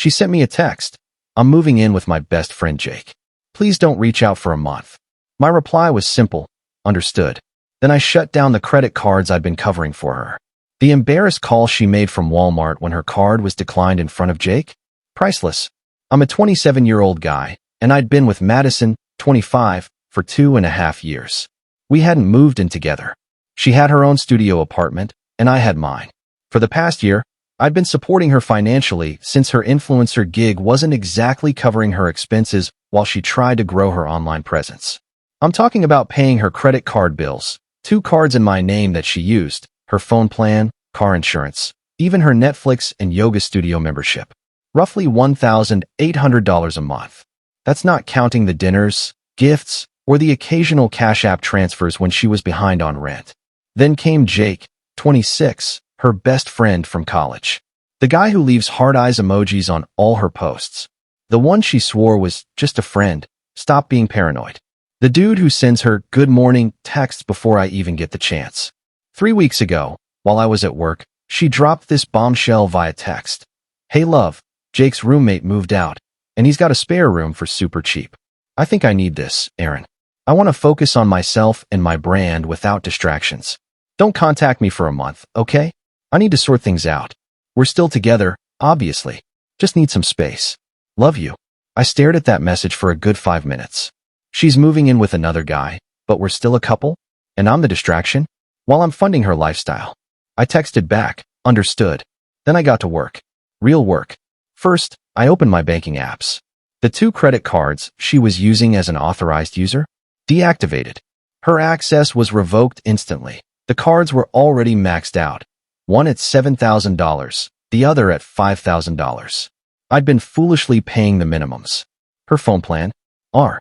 She sent me a text. I'm moving in with my best friend Jake. Please don't reach out for a month. My reply was simple. Understood. Then I shut down the credit cards I'd been covering for her. The embarrassed call she made from Walmart when her card was declined in front of Jake? Priceless. I'm a 27-year-old guy, and I'd been with Madison, 25, for 2.5 years. We hadn't moved in together. She had her own studio apartment, and I had mine. For the past year, I'd been supporting her financially since her influencer gig wasn't exactly covering her expenses while she tried to grow her online presence. I'm talking about paying her credit card bills, 2 cards in my name that she used, her phone plan, car insurance, even her Netflix and yoga studio membership. Roughly $1,800 a month. That's not counting the dinners, gifts, or the occasional Cash App transfers when she was behind on rent. Then came Jake, 26, her best friend from college. The guy who leaves heart eyes emojis on all her posts. The one she swore was just a friend. Stop being paranoid. The dude who sends her good morning texts before I even get the chance. 3 weeks ago, while I was at work, she dropped this bombshell via text. Hey love, Jake's roommate moved out, and he's got a spare room for super cheap. I think I need this, Aaron. I want to focus on myself and my brand without distractions. Don't contact me for a month, okay? I need to sort things out. We're still together, obviously. Just need some space. Love you. I stared at that message for a good 5 minutes. She's moving in with another guy, but we're still a couple? And I'm the distraction? While I'm funding her lifestyle. I texted back, understood. Then I got to work. Real work. First, I opened my banking apps. The 2 credit cards she was using as an authorized user? Deactivated. Her access was revoked instantly. The cards were already maxed out. One at $7,000, the other at $5,000. I'd been foolishly paying the minimums. Her phone plan? R.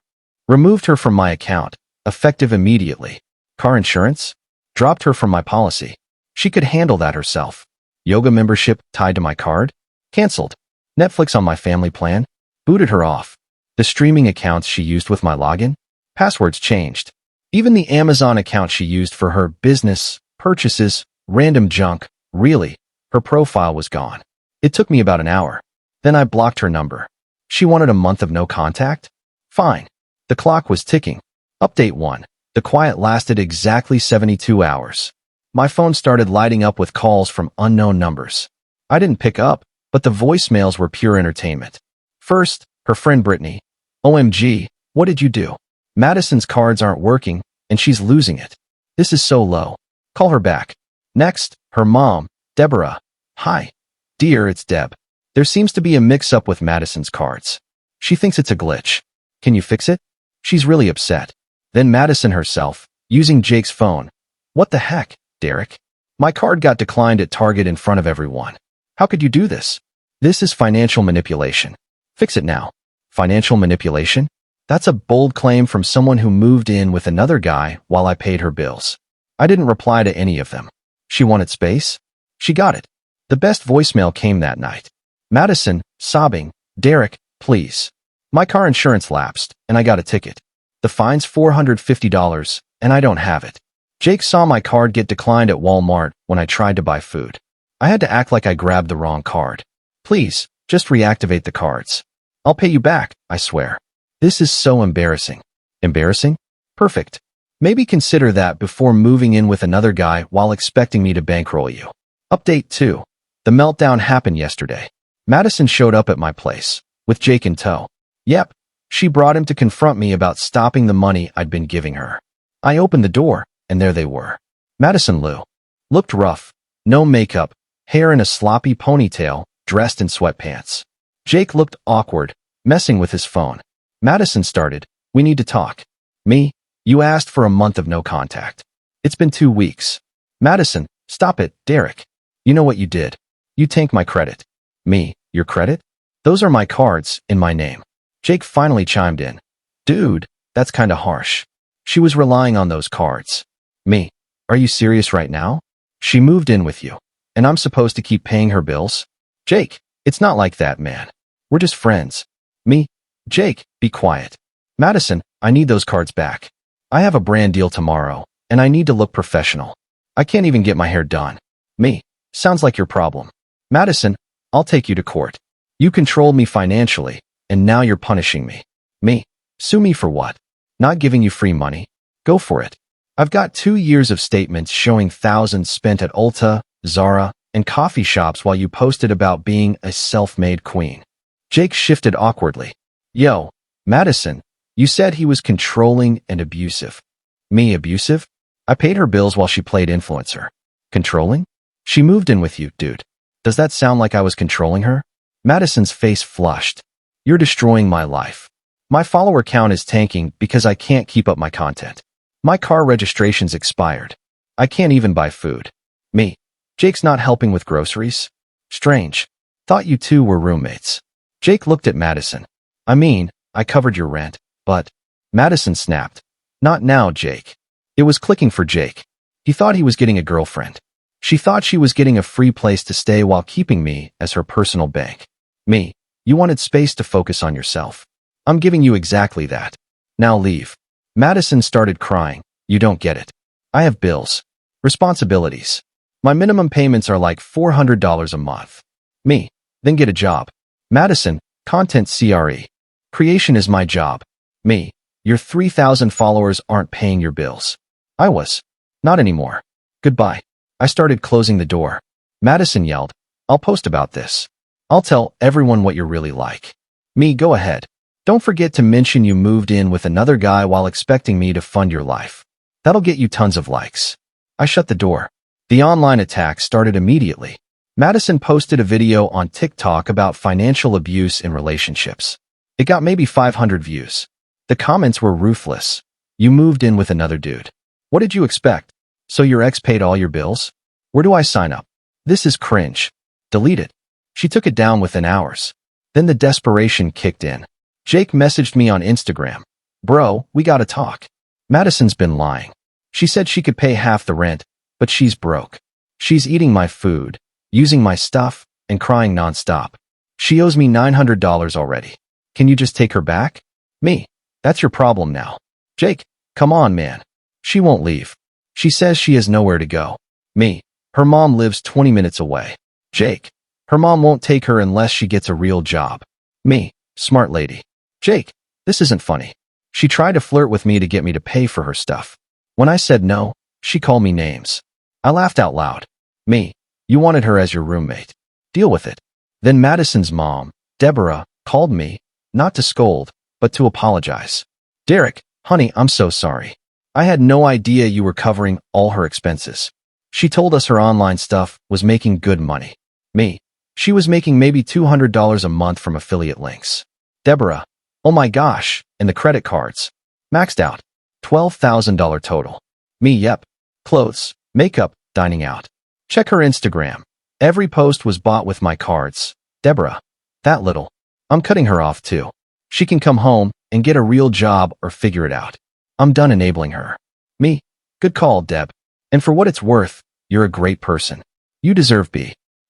Removed her from my account, effective immediately. Car insurance? Dropped her from my policy. She could handle that herself. Yoga membership tied to my card? Cancelled. Netflix on my family plan? Booted her off. The streaming accounts she used with my login? Passwords changed. Even the Amazon account she used for her business, purchases, random junk, really, her profile was gone. It took me about an hour. Then I blocked her number. She wanted a month of no contact? Fine. The clock was ticking. Update 1. The quiet lasted exactly 72 hours. My phone started lighting up with calls from unknown numbers. I didn't pick up, but the voicemails were pure entertainment. First, her friend Brittany. OMG, what did you do? Madison's cards aren't working, and she's losing it. This is so low. Call her back. Next, her mom, Deborah. Hi. Dear, it's Deb. There seems to be a mix-up with Madison's cards. She thinks it's a glitch. Can you fix it? She's really upset. Then Madison herself, using Jake's phone. What the heck, Derek? My card got declined at Target in front of everyone. How could you do this? This is financial manipulation. Fix it now. Financial manipulation? That's a bold claim from someone who moved in with another guy while I paid her bills. I didn't reply to any of them. She wanted space? She got it. The best voicemail came that night. Madison, sobbing, Derek, please. My car insurance lapsed, and I got a ticket. The fine's $450, and I don't have it. Jake saw my card get declined at Walmart when I tried to buy food. I had to act like I grabbed the wrong card. Please, just reactivate the cards. I'll pay you back, I swear. This is so embarrassing. Embarrassing? Perfect. Maybe consider that before moving in with another guy while expecting me to bankroll you. Update 2. The meltdown happened yesterday. Madison showed up at my place, with Jake in tow. Yep, she brought him to confront me about stopping the money I'd been giving her. I opened the door, and there they were. Madison Lou. Looked rough, no makeup, hair in a sloppy ponytail, dressed in sweatpants. Jake looked awkward, messing with his phone. Madison started, we need to talk. Me, you asked for a month of no contact. It's been 2 weeks. Madison, stop it, Derek. You know what you did. You tanked my credit. Me, your credit? Those are my cards, in my name. Jake finally chimed in. Dude, that's kinda harsh. She was relying on those cards. Me, are you serious right now? She moved in with you, and I'm supposed to keep paying her bills? Jake, it's not like that, man. We're just friends. Me, Jake, be quiet. Madison, I need those cards back. I have a brand deal tomorrow, and I need to look professional. I can't even get my hair done. Me, sounds like your problem. Madison, I'll take you to court. You controlled me financially, and now you're punishing me. Me? Sue me for what? Not giving you free money? Go for it. I've got 2 years of statements showing thousands spent at Ulta, Zara, and coffee shops while you posted about being a self-made queen. Jake shifted awkwardly. Yo, Madison, you said he was controlling and abusive. Me abusive? I paid her bills while she played influencer. Controlling? She moved in with you, dude. Does that sound like I was controlling her? Madison's face flushed. You're destroying my life. My follower count is tanking because I can't keep up my content. My car registration's expired. I can't even buy food. Me. Jake's not helping with groceries? Strange. Thought you two were roommates. Jake looked at Madison. I mean, I covered your rent, but... Madison snapped. Not now, Jake. It was clicking for Jake. He thought he was getting a girlfriend. She thought she was getting a free place to stay while keeping me as her personal bank. Me. You wanted space to focus on yourself. I'm giving you exactly that. Now leave. Madison started crying. You don't get it. I have bills. Responsibilities. My minimum payments are like $400 a month. Me. Then get a job. Madison, content CRE. Creation is my job. Me. Your 3,000 followers aren't paying your bills. I was. Not anymore. Goodbye. I started closing the door. Madison yelled, I'll post about this. I'll tell everyone what you're really like. Me, go ahead. Don't forget to mention you moved in with another guy while expecting me to fund your life. That'll get you tons of likes. I shut the door. The online attack started immediately. Madison posted a video on TikTok about financial abuse in relationships. It got maybe 500 views. The comments were ruthless. You moved in with another dude. What did you expect? So your ex paid all your bills? Where do I sign up? This is cringe. Delete it. She took it down within hours. Then the desperation kicked in. Jake messaged me on Instagram. Bro, we gotta talk. Madison's been lying. She said she could pay half the rent, but she's broke. She's eating my food, using my stuff, and crying nonstop. She owes me $900 already. Can you just take her back? Me. That's your problem now. Jake, come on, man. She won't leave. She says she has nowhere to go. Me. Her mom lives 20 minutes away. Jake. Her mom won't take her unless she gets a real job. Me. Smart lady. Jake. This isn't funny. She tried to flirt with me to get me to pay for her stuff. When I said no, she called me names. I laughed out loud. Me. You wanted her as your roommate. Deal with it. Then Madison's mom, Deborah, called me, not to scold, but to apologize. Derek, honey, I'm so sorry. I had no idea you were covering all her expenses. She told us her online stuff was making good money. Me. She was making maybe $200 a month from affiliate links. Deborah. Oh my gosh, and the credit cards. Maxed out. $12,000 total. Me, yep. Clothes, makeup, dining out. Check her Instagram. Every post was bought with my cards. Deborah. That little. I'm cutting her off too. She can come home and get a real job or figure it out. I'm done enabling her. Me. Good call, Deb. And for what it's worth, you're a great person. You deserve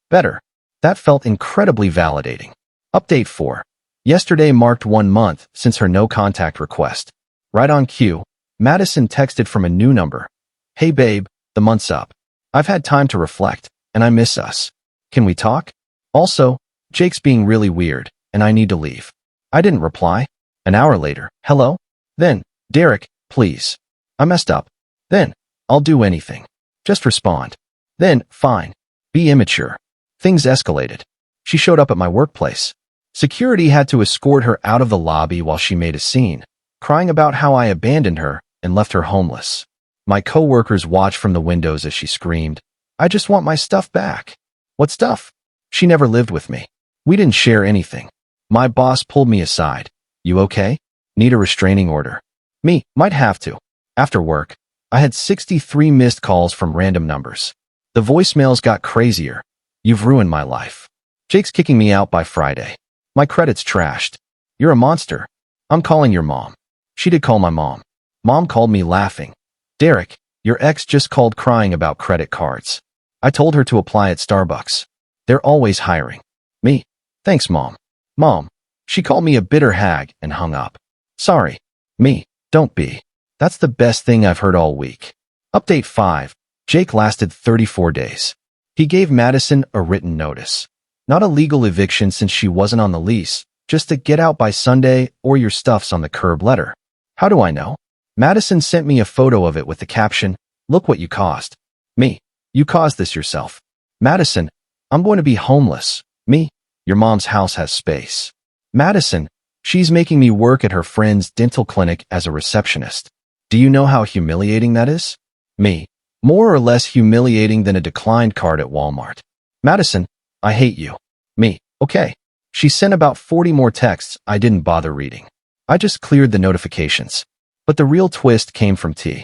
better. That felt incredibly validating. Update 4. Yesterday marked 1 month since her no-contact request. Right on cue, Madison texted from a new number. Hey babe, the month's up. I've had time to reflect, and I miss us. Can we talk? Also, Jake's being really weird, and I need to leave. I didn't reply. An hour later, hello? Then, Derek, please. I messed up. Then, I'll do anything. Just respond. Then, fine. Be immature. Things escalated. She showed up at my workplace. Security had to escort her out of the lobby while she made a scene, crying about how I abandoned her and left her homeless. My coworkers watched from the windows as she screamed, I just want my stuff back. What stuff? She never lived with me. We didn't share anything. My boss pulled me aside. You okay? Need a restraining order. Me, might have to. After work, I had 63 missed calls from random numbers. The voicemails got crazier. You've ruined my life. Jake's kicking me out by Friday. My credit's trashed. You're a monster. I'm calling your mom. She did call my mom. Mom called me laughing. Derek, your ex just called crying about credit cards. I told her to apply at Starbucks. They're always hiring. Me. Thanks, Mom. Mom. She called me a bitter hag and hung up. Sorry. Me. Don't be. That's the best thing I've heard all week. Update 5. Jake lasted 34 days. He gave Madison a written notice. Not a legal eviction since she wasn't on the lease, just a get out by Sunday or your stuff's on the curb letter. How do I know? Madison sent me a photo of it with the caption, "Look what you caused." Me, you caused this yourself. Madison, I'm going to be homeless. Me, your mom's house has space. Madison, she's making me work at her friend's dental clinic as a receptionist. Do you know how humiliating that is? Me, more or less humiliating than a declined card at Walmart. Madison, I hate you. Me, okay. She sent about 40 more texts I didn't bother reading. I just cleared the notifications. But the real twist came from T.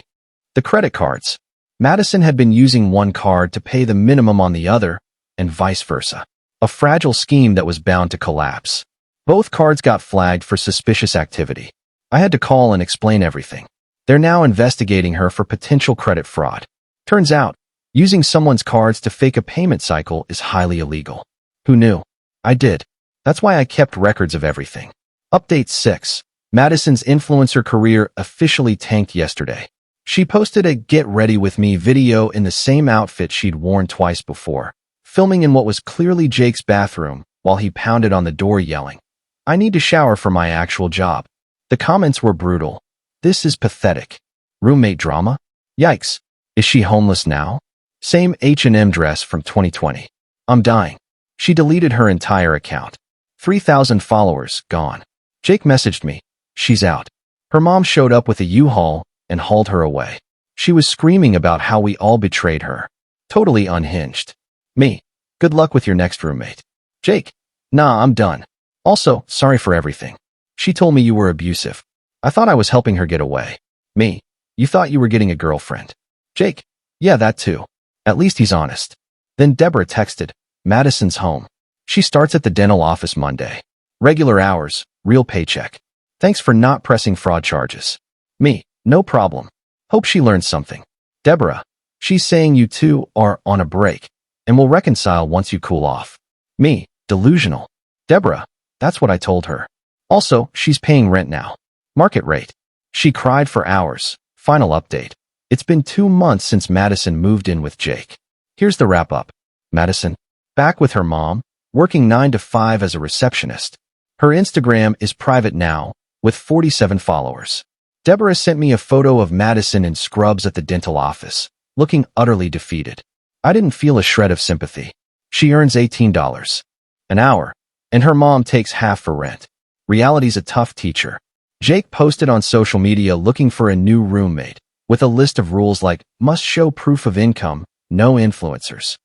The credit cards. Madison had been using one card to pay the minimum on the other, and vice versa. A fragile scheme that was bound to collapse. Both cards got flagged for suspicious activity. I had to call and explain everything. They're now investigating her for potential credit fraud. Turns out, using someone's cards to fake a payment cycle is highly illegal. Who knew? I did. That's why I kept records of everything. Update 6. Madison's influencer career officially tanked yesterday. She posted a "Get Ready With Me" video in the same outfit she'd worn twice before, filming in what was clearly Jake's bathroom while he pounded on the door yelling, "I need to shower for my actual job." The comments were brutal. This is pathetic. Roommate drama? Yikes. Is she homeless now? Same H&M dress from 2020. I'm dying. She deleted her entire account. 3,000 followers, gone. Jake messaged me. She's out. Her mom showed up with a U-Haul and hauled her away. She was screaming about how we all betrayed her. Totally unhinged. Me. Good luck with your next roommate. Jake. Nah, I'm done. Also, sorry for everything. She told me you were abusive. I thought I was helping her get away. Me. You thought you were getting a girlfriend. Jake. Yeah, that too. At least he's honest. Then Deborah texted, "Madison's home. She starts at the dental office Monday. Regular hours, real paycheck. Thanks for not pressing fraud charges." Me. No problem. Hope she learns something. Deborah. She's saying you two are on a break and will reconcile once you cool off. Me. Delusional. Deborah. That's what I told her. Also, she's paying rent now. Market rate. She cried for hours. Final update. It's been 2 months since Madison moved in with Jake. Here's the wrap-up. Madison. Back with her mom, working 9 to 5 as a receptionist. Her Instagram is private now, with 47 followers. Deborah sent me a photo of Madison in scrubs at the dental office, looking utterly defeated. I didn't feel a shred of sympathy. She earns $18 an hour, and her mom takes half for rent. Reality's a tough teacher. Jake posted on social media looking for a new roommate, with a list of rules like must show proof of income, no influencers.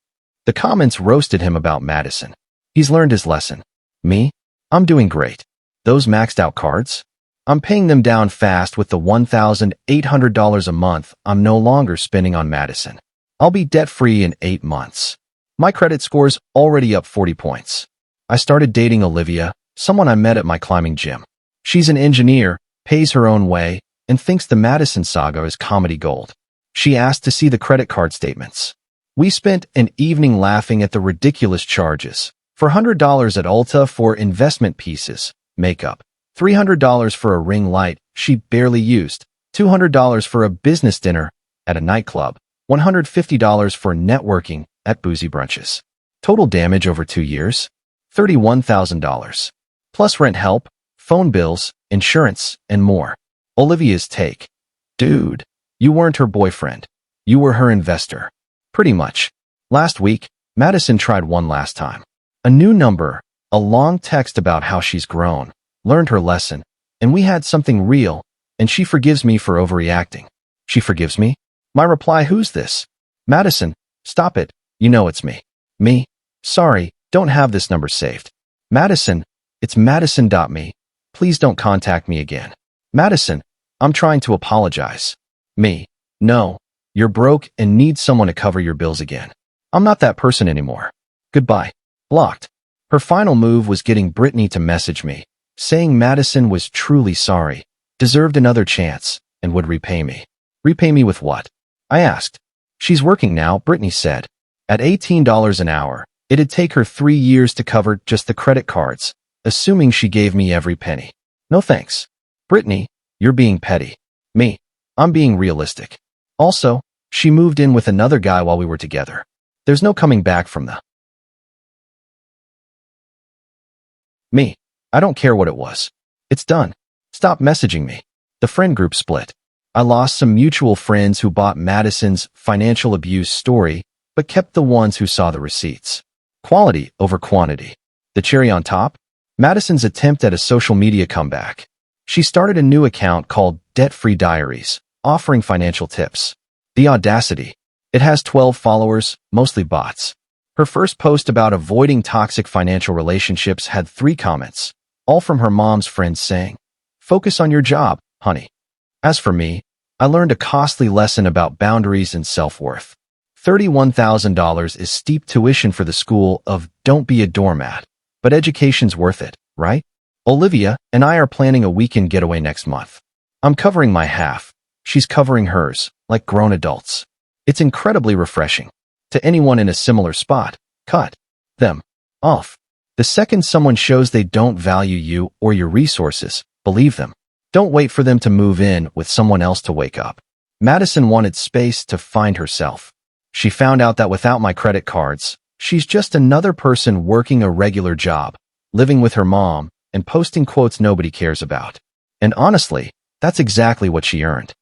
The comments roasted him about Madison. He's learned his lesson. Me? I'm doing great. Those maxed out cards? I'm paying them down fast with the $1,800 a month I'm no longer spending on Madison. I'll be debt-free in 8 months. My credit score's already up 40 points. I started dating Olivia, someone I met at my climbing gym. She's an engineer, pays her own way, and thinks the Madison saga is comedy gold. She asked to see the credit card statements. We spent an evening laughing at the ridiculous charges. $400 at AITA for investment pieces, makeup. $300 for a ring light she barely used. $200 for a business dinner at a nightclub. $150 for networking at boozy brunches. Total damage over 2 years? $31,000. Plus rent help, phone bills, insurance, and more. Olivia's take. Dude, you weren't her boyfriend. You were her investor. Pretty much. Last week, Madison tried one last time. A new number, a long text about how she's grown, learned her lesson, and we had something real, and she forgives me for overreacting. She forgives me? My reply, who's this? Madison, stop it, you know it's me. Me? Sorry, don't have this number saved. Madison, it's Madison.me. Please don't contact me again. Madison, I'm trying to apologize. Me, no, you're broke and need someone to cover your bills again. I'm not that person anymore. Goodbye. Blocked. Her final move was getting Brittany to message me, saying Madison was truly sorry, deserved another chance, and would repay me. Repay me with what? I asked. She's working now, Brittany said. At $18 an hour, it'd take her 3 years to cover just the credit cards, assuming she gave me every penny. No thanks. Brittany, you're being petty. Me, I'm being realistic. Also, she moved in with another guy while we were together. There's no coming back from the Me. I don't care what it was. It's done. Stop messaging me. The friend group split. I lost some mutual friends who bought Madison's financial abuse story, but kept the ones who saw the receipts. Quality over quantity. The cherry on top? Madison's attempt at a social media comeback. She started a new account called Debt-Free Diaries, offering financial tips. The audacity. It has 12 followers, mostly bots. Her first post about avoiding toxic financial relationships had 3 comments, all from her mom's friends saying, "Focus on your job, honey." As for me, I learned a costly lesson about boundaries and self-worth. $31,000 is steep tuition for the school of Don't Be a Doormat, but education's worth it, right? Olivia and I are planning a weekend getaway next month. I'm covering my half. She's covering hers, like grown adults. It's incredibly refreshing. To anyone in a similar spot, cut them off. The second someone shows they don't value you or your resources, believe them. Don't wait for them to move in with someone else to wake up. Madison wanted space to find herself. She found out that without my credit cards, she's just another person working a regular job, living with her mom, and posting quotes nobody cares about. And honestly, that's exactly what she earned.